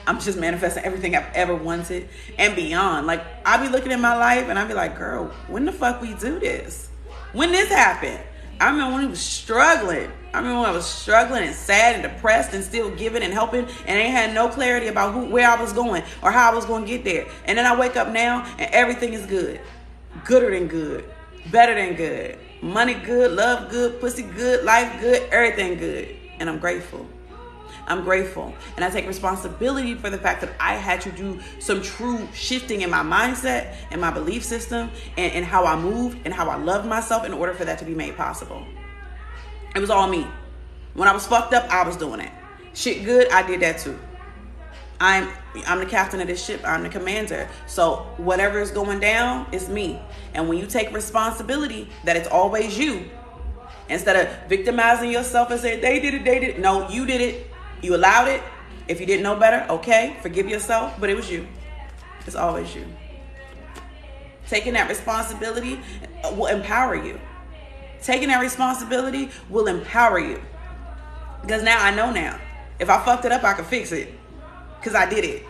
I'm just manifesting everything I've ever wanted and beyond. Like, I be looking at my life and I be like, girl, when the fuck we do this? When this happened? I remember when I was struggling. And sad and depressed and still giving and helping, and I ain't had no clarity about where I was going or how I was going to get there. And then I wake up now and everything is good. Gooder than good. Better than good. Money good, love good, pussy good, life good, everything good. And I'm grateful. I'm grateful. And I take responsibility for the fact that I had to do some true shifting in my mindset and my belief system and how I moved and how I loved myself in order for that to be made possible. It was all me. When I was fucked up, I was doing it. Shit good, I did that too. I'm the captain of this ship. I'm the commander. So whatever is going down, it's me. And when you take responsibility that it's always you, instead of victimizing yourself and saying, they did it. No, you did it. You allowed it. If you didn't know better, okay, forgive yourself, but it was you. It's always you. Taking that responsibility will empower you. Taking that responsibility will empower you. Because now I know now. If I fucked it up, I can fix it. Because I did it.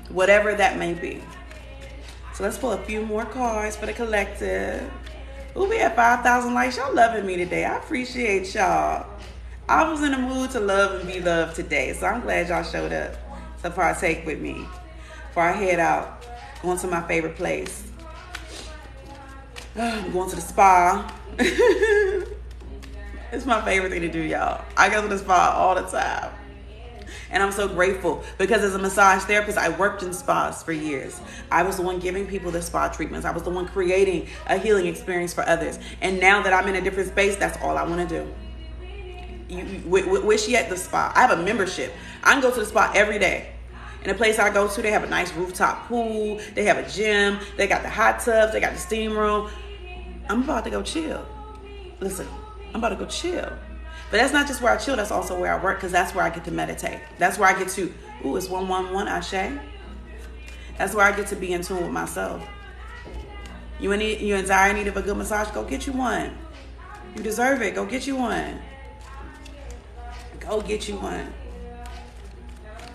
Whatever that may be. So let's pull a few more cards for the collective. Ooh, we have 5,000 likes. Y'all loving me today. I appreciate y'all. I was in the mood to love and be loved today. So I'm glad y'all showed up to partake with me. Before I head out, going to my favorite place. I'm going to the spa. It's my favorite thing to do, y'all. I go to the spa all the time. And I'm so grateful because as a massage therapist, I worked in spas for years. I was the one giving people the spa treatments. I was the one creating a healing experience for others. And now that I'm in a different space, that's all I want to do. Where's she at the spa? I have a membership. I can go to the spa every day. In the place I go to, they have a nice rooftop pool. They have a gym. They got the hot tubs. They got the steam room. I'm about to go chill. Listen, I'm about to go chill. But that's not just where I chill. That's also where I work because that's where I get to meditate. That's where I get to, it's 111 Ashe. That's where I get to be in tune with myself. You in dire need of a good massage? Go get you one. You deserve it. Go get you one. Go get you one.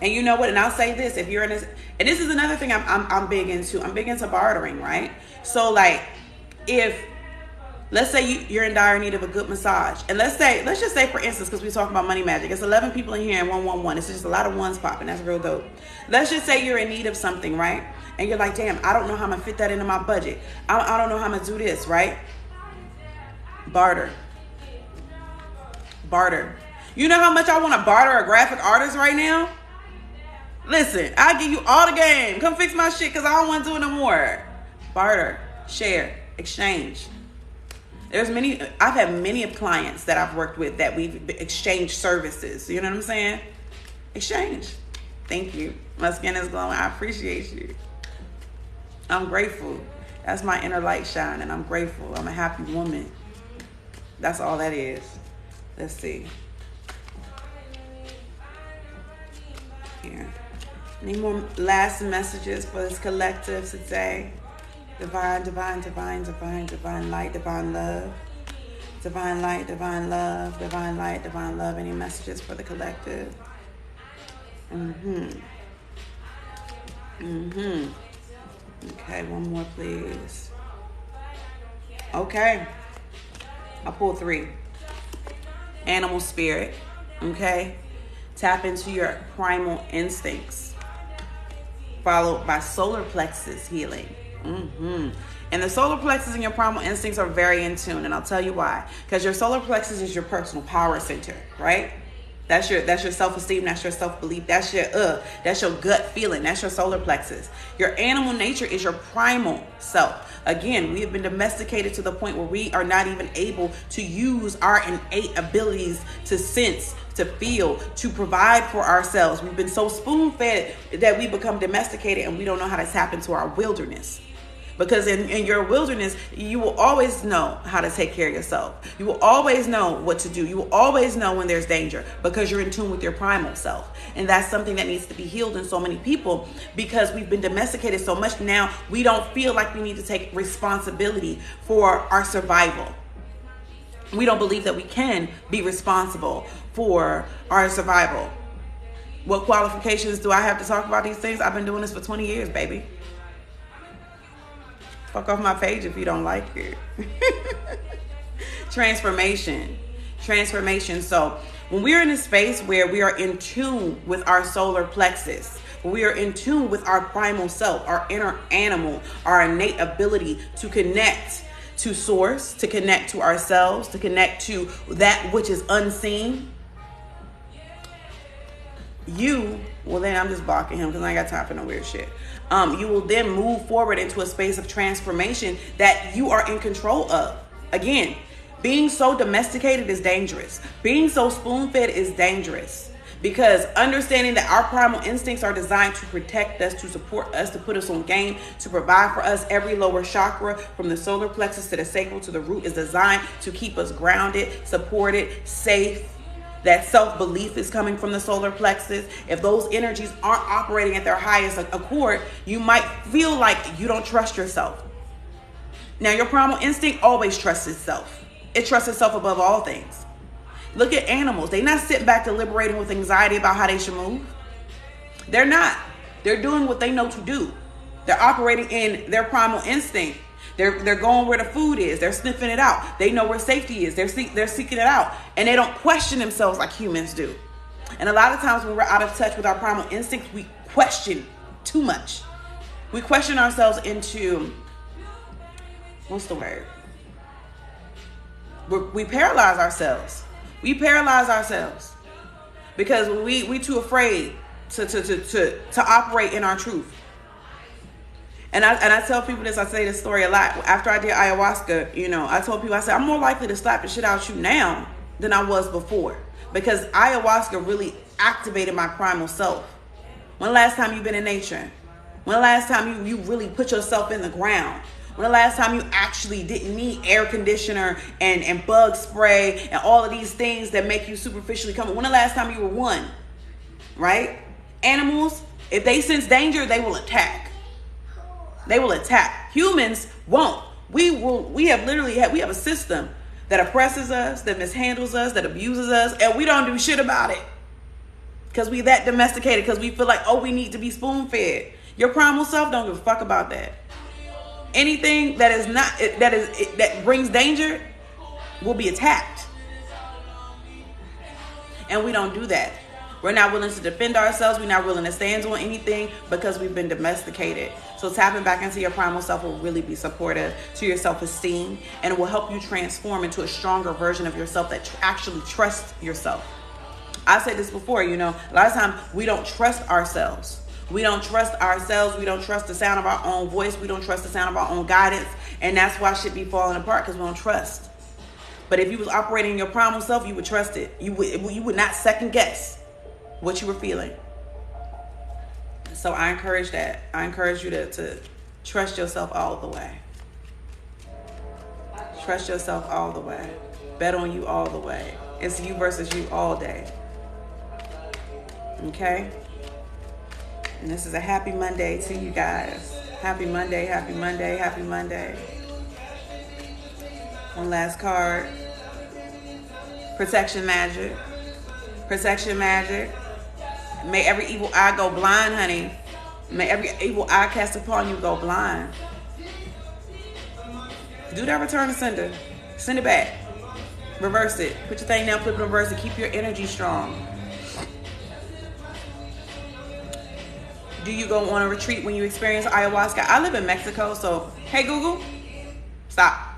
And you know what? And I'll say this: if you're in this, and this is another thing I'm big into. I'm big into bartering, right? So like, if let's say you're in dire need of a good massage, and let's just say for instance, because we talk about money magic, it's 11 people in here and 111. It's just a lot of ones popping. That's real dope. Let's just say you're in need of something, right? And you're like, damn, I don't know how I'm gonna fit that into my budget. I don't know how I'm gonna do this, right? Barter. You know how much I want to barter a graphic artist right now? Listen, I'll give you all the game. Come fix my shit because I don't want to do it no more. Barter, share, exchange. I've had many of clients that I've worked with that we've exchanged services. You know what I'm saying? Exchange. Thank you. My skin is glowing. I appreciate you. I'm grateful. That's my inner light shining. I'm grateful. I'm a happy woman. That's all that is. Let's see. Here. Any more last messages for this collective today? Divine light, divine love. Divine light, divine love. Divine light, divine love. Any messages for the collective? Okay, one more, please. Okay. I pulled 3. Animal spirit. Okay. Tap into your primal instincts. Followed by solar plexus healing. And the solar plexus and your primal instincts are very in tune. And I'll tell you why. Because your solar plexus is your personal power center, right? That's your self-esteem. That's your self-belief. That's your gut feeling. That's your solar plexus. Your animal nature is your primal self. Again, we have been domesticated to the point where we are not even able to use our innate abilities to sense, to feel, to provide for ourselves. We've been so spoon-fed that we become domesticated and we don't know how to tap into our wilderness. Because in your wilderness, you will always know how to take care of yourself. You will always know what to do. You will always know when there's danger because you're in tune with your primal self. And that's something that needs to be healed in so many people because we've been domesticated so much now we don't feel like we need to take responsibility for our survival. We don't believe that we can be responsible for our survival. What qualifications do I have to talk about these things? I've been doing this for 20 years, baby. Fuck off my page if you don't like it. Transformation. So when we're in a space where we are in tune with our solar plexus, we are in tune with our primal self, our inner animal, our innate ability to connect to source, to connect to ourselves, to connect to that which is unseen. Well, then I'm just blocking him because I ain't got time for no weird shit. You will then move forward into a space of transformation that you are in control of. Again, being so domesticated is dangerous. Being so spoon-fed is dangerous because understanding that our primal instincts are designed to protect us, to support us, to put us on game, to provide for us. Every lower chakra from the solar plexus to the sacral to the root is designed to keep us grounded, supported, safe. That self-belief is coming from the solar plexus. If those energies aren't operating at their highest accord, you might feel like you don't trust yourself. Now, your primal instinct always trusts itself. It trusts itself above all things. Look at animals. They're not sitting back deliberating with anxiety about how they should move. They're not. They're doing what they know to do. They're operating in their primal instinct. They're going where the food is. They're sniffing it out. They know where safety is. They're seeking it out. And they don't question themselves like humans do. And a lot of times when we're out of touch with our primal instincts, we question too much. We question ourselves into, what's the word? We paralyze ourselves. We paralyze ourselves because we too afraid to operate in our truth. And I tell people this, I say this story a lot. After I did ayahuasca, I told people, I said, I'm more likely to slap the shit out you now than I was before. Because ayahuasca really activated my primal self. When the last time you've been in nature? When the last time you really put yourself in the ground? When the last time you actually didn't need air conditioner and bug spray and all of these things that make you superficially comfortable? When the last time you were one? Right? Animals, if they sense danger, they will attack. They will attack. Humans won't. We have a system that oppresses us, that mishandles us, that abuses us, and we don't do shit about it. Because we that domesticated, because we feel like, we need to be spoon-fed. Your primal self don't give a fuck about that. Anything that brings danger will be attacked. And we don't do that. We're not willing to defend ourselves. We're not willing to stand on anything because we've been domesticated. So tapping back into your primal self will really be supportive to your self-esteem, and it will help you transform into a stronger version of yourself that actually trusts yourself. I said this before, a lot of times we don't trust ourselves. We don't trust ourselves. We don't trust the sound of our own voice. We don't trust the sound of our own guidance. And that's why shit be falling apart, because we don't trust. But if you was operating in your primal self, you would trust it. You would not second guess what you were feeling. So I encourage that. I encourage you to trust yourself all the way. Trust yourself all the way. Bet on you all the way. It's you versus you all day. Okay? And this is a happy Monday to you guys. Happy Monday, happy Monday, happy Monday. One last card. Protection magic. Protection magic. May every evil eye go blind, honey. May every evil eye cast upon you go blind. Do that return to sender. Send it back. Reverse it. Put your thing down, flip it, reverse it. Keep your energy strong. Do you go on a retreat when you experience ayahuasca? I live in Mexico, so hey Google, stop.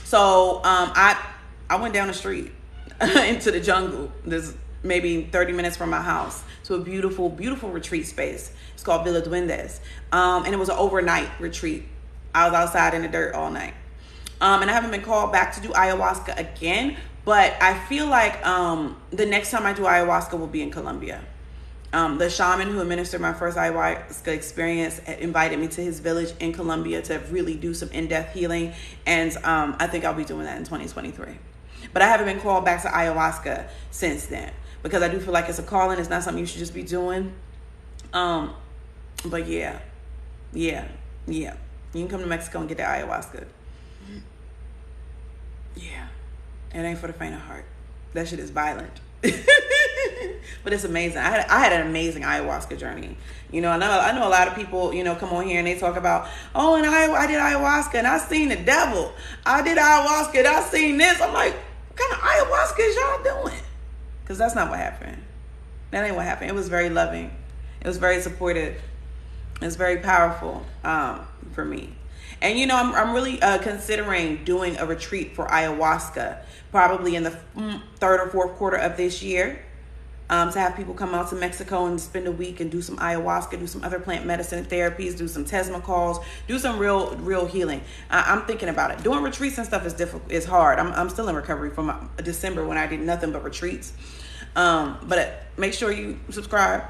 So I went down the street. into the jungle. There's maybe 30 minutes from my house to a beautiful, beautiful retreat space. It's called Villa Duendes. And it was an overnight retreat. I was outside in the dirt all night. And I haven't been called back to do ayahuasca again, but I feel like the next time I do ayahuasca will be in Colombia. The shaman who administered my first ayahuasca experience invited me to his village in Colombia to really do some in-depth healing. And I think I'll be doing that in 2023. But I haven't been called back to ayahuasca since then, because I do feel like it's a calling. It's not something you should just be doing. But yeah. You can come to Mexico and get the ayahuasca. Yeah. It ain't for the faint of heart. That shit is violent. But it's amazing. I had an amazing ayahuasca journey. You know, I know a lot of people, you know, come on here and they talk about, oh, and I did ayahuasca and I seen the devil. I did ayahuasca and I seen this. I'm like, what kind of ayahuasca is y'all doing? Because that's not what happened. That ain't what happened. It was very loving. It was very supportive. It was very powerful for me. And, you know, I'm really considering doing a retreat for ayahuasca, probably in the third or fourth quarter of this year, to have people come out to Mexico and spend a week and do some ayahuasca, do some other plant medicine therapies, do some Tesma calls, do some real healing. I'm thinking about it. Doing retreats and stuff is difficult. It's hard. I'm still in recovery from December when I did nothing but retreats. But make sure you subscribe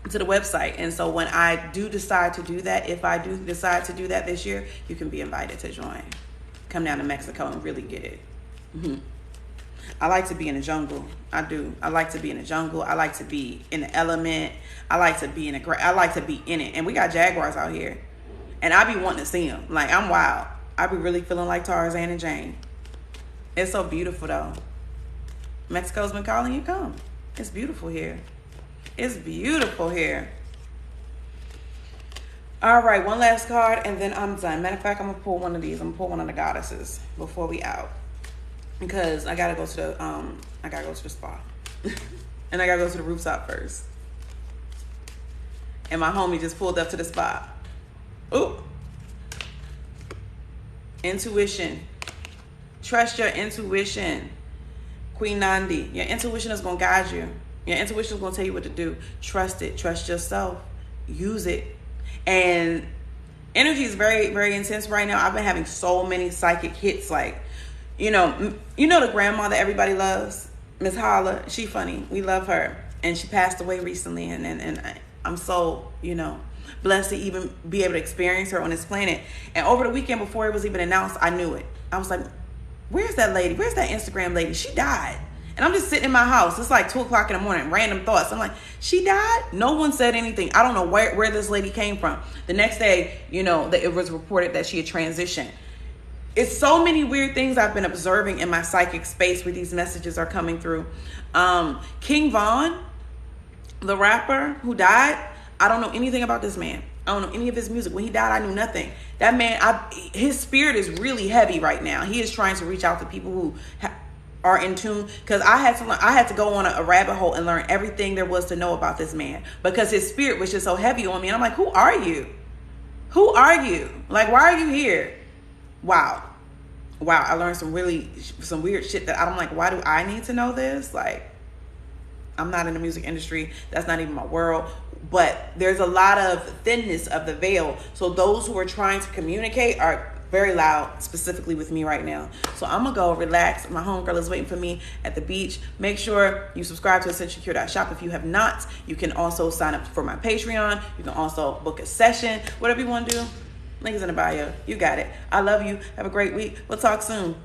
to the website, and so when I do decide to do that, if I do decide to do that this year, you can be invited to join. Come down to Mexico and really get it. I like to be in the jungle. I do. I like to be in the jungle. I like to be in the element. I like to be in it. And we got jaguars out here, and I be wanting to see them. Like, I'm wild. I be really feeling like Tarzan and Jane. It's so beautiful though. Mexico's been calling you. Come. It's beautiful here. It's beautiful here. All right, one last card and then I'm done. Matter of fact, I'm gonna pull one of these. I'm gonna pull one of the goddesses before we out, because I gotta go to the spa and I gotta go to the rooftop first. And my homie just pulled up to the spot. Ooh. Intuition. Trust your intuition. Queen Nandi. Your intuition is gonna guide you. Your intuition is going to tell you what to do. Trust it. Trust yourself. Use it. And energy is very, very intense right now. I've been having so many psychic hits. Like, you know the grandma that everybody loves, Miss Holla. She funny. We love her. And she passed away recently. And I'm so, blessed to even be able to experience her on this planet. And over the weekend, before it was even announced, I knew it. I was like, where's that lady? Where's that Instagram lady? She died. And I'm just sitting in my house. It's like 2 o'clock in the morning, random thoughts. I'm like, she died? No one said anything. I don't know where this lady came from. The next day, that it was reported that she had transitioned. It's so many weird things I've been observing in my psychic space where these messages are coming through. King Von, the rapper who died, I don't know anything about this man. I don't know any of his music. When he died, I knew nothing. That man, his spirit is really heavy right now. He is trying to reach out to people who are in tune, because I had to go on a rabbit hole and learn everything there was to know about this man, because his spirit was just so heavy on me. And I'm like, who are you? Like, why are you here? Wow. I learned some weird shit that I'm like, why do I need to know this? Like, I'm not in the music industry. That's not even my world. But there's a lot of thinness of the veil. So those who are trying to communicate are very loud, specifically with me right now. So I'm gonna go relax. My homegirl is waiting for me at the beach. Make sure you subscribe to EssentialCure.shop if you have not. You can also sign up for my Patreon. You can also book a session. Whatever you want to do, link is in the bio. You got it. I love you. Have a great week. We'll talk soon.